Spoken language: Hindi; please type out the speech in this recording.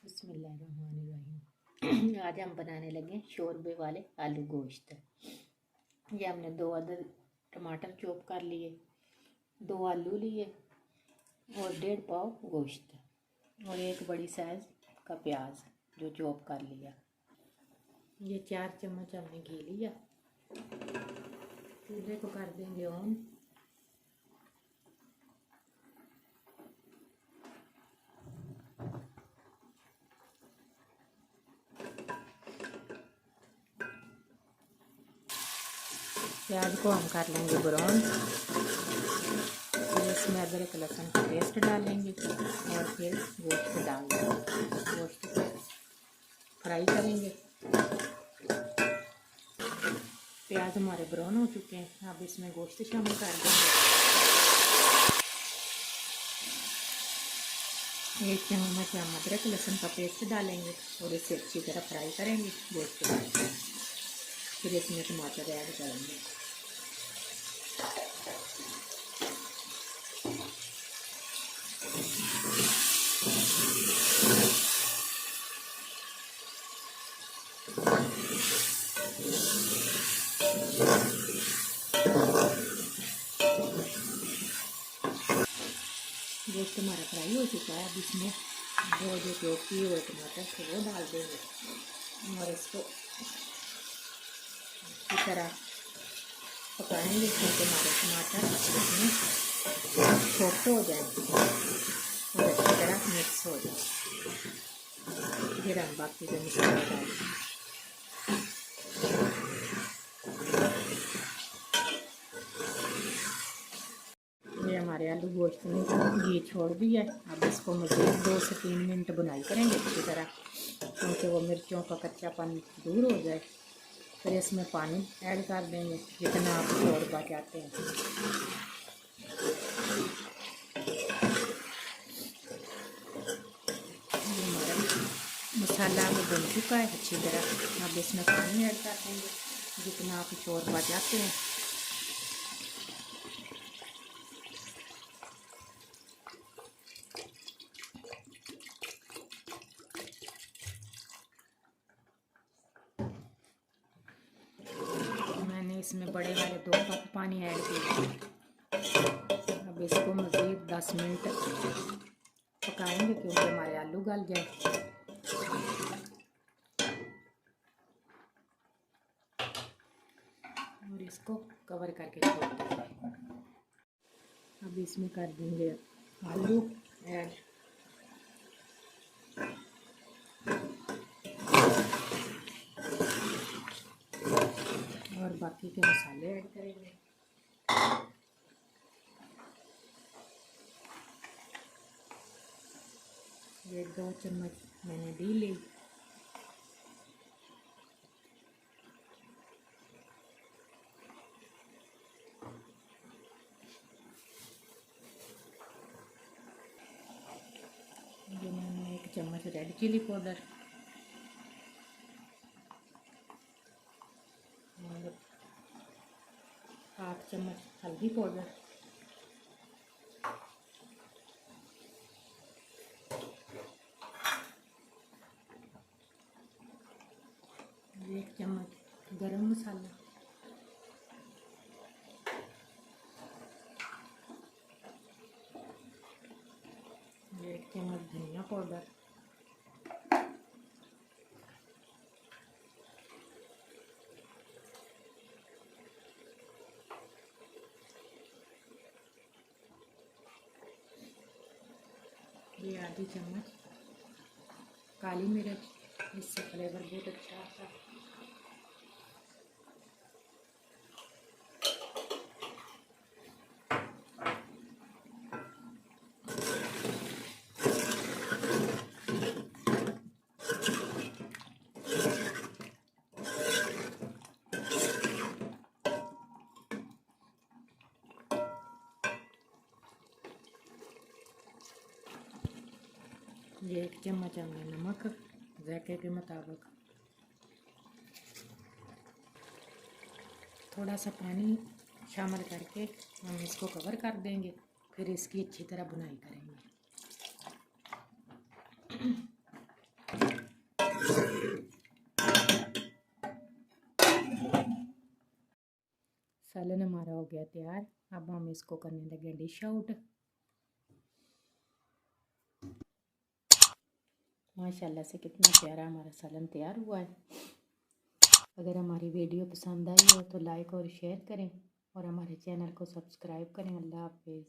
बिस्मिल्लाहिर्रहमानिर्रहीम। आज हम बनाने लगे शोरबे वाले आलू गोश्त। ये हमने 2 अदद टमाटर चॉप कर लिए, 2 आलू लिए और 1.5 पाव गोश्त और 1 बड़ी साइज का प्याज जो चॉप कर लिया। ये 4 चम्मच हमने घी लिया। चूल्हे को कर देंगे ऑन। प्याज को हम कर लेंगे ब्राउन। फिर इसमें अदरक लहसुन का पेस्ट डालेंगे और फिर गोश्त डाल देंगे। गोश्त को फ्राई करेंगे। प्याज हमारे ब्राउन हो चुके हैं। अब इसमें गोश्त शामिल कर देंगे। 1 चम्मच हम अदरक लहसुन का पेस्ट डालेंगे और इसे अच्छी तरह फ्राई करेंगे गोश्त को। फिर इसमें टमाटर ऐड करेंगे। गोश्त हमारा फ्राई हो चुका है। अब इसमें वो जो चॉप किए हुए टमाटर थे वो डाल देंगे और इसको अच्छी तरह पकाएंगे क्योंकि हमारे टमाटर इसमें सॉफ्ट हो जाए और अच्छी तरह मिक्स हो जाए। फिर हम बाकी के मसाले डालेंगे। ये हमारे आलू गोश्त ने घी छोड़ दिया है। अब इसको मज़ीद 2 से 3 मिनट बुनाई करेंगे अच्छी तरह क्योंकि वो मिर्चों का कच्चापन दूर हो जाए। फिर इसमें पानी ऐड कर देंगे जितना आप शोरबा चाहते हैं। ये हमारा मसाला भुन चुका है अच्छी तरह। अब इसमें पानी ऐड कर देंगे जितना आप शोरबा चाहते हैं। इसमें बड़े वाले 2 कप पानी ऐड किया। अब इसको मज़ीद 10 मिनट पकाएंगे क्योंकि हमारे आलू गल जाए। और इसको कवर करके छोड़ देंगे। अब इसमें कर देंगे आलू ऐड और बाकी के मसाले ऐड करेंगे। 1-2 चम्मच मैंने डी ली। ये मैंने 1 चम्मच रेड चिली पाउडर और 1/2 चम्मच हल्दी पाउडर, 1 चम्मच गरम मसाला, 1 चम्मच धनिया पाउडर, ये आधी चम्मच काली मिर्च, इससे फ्लेवर बहुत अच्छा आता है। ये 1 चम्मच हमने नमक जायके के मुताबिक, थोड़ा सा पानी शामिल करके हम इसको कवर कर देंगे। फिर इसकी अच्छी तरह बुनाई करेंगे। सालन हमारा हो गया तैयार। अब हम इसको करने लगे डिश आउट। माशाल्लाह से कितना प्यारा हमारा सालन तैयार हुआ है। अगर हमारी वीडियो पसंद आई हो तो लाइक और शेयर करें और हमारे चैनल को सब्सक्राइब करें। अल्लाह हाफिज़।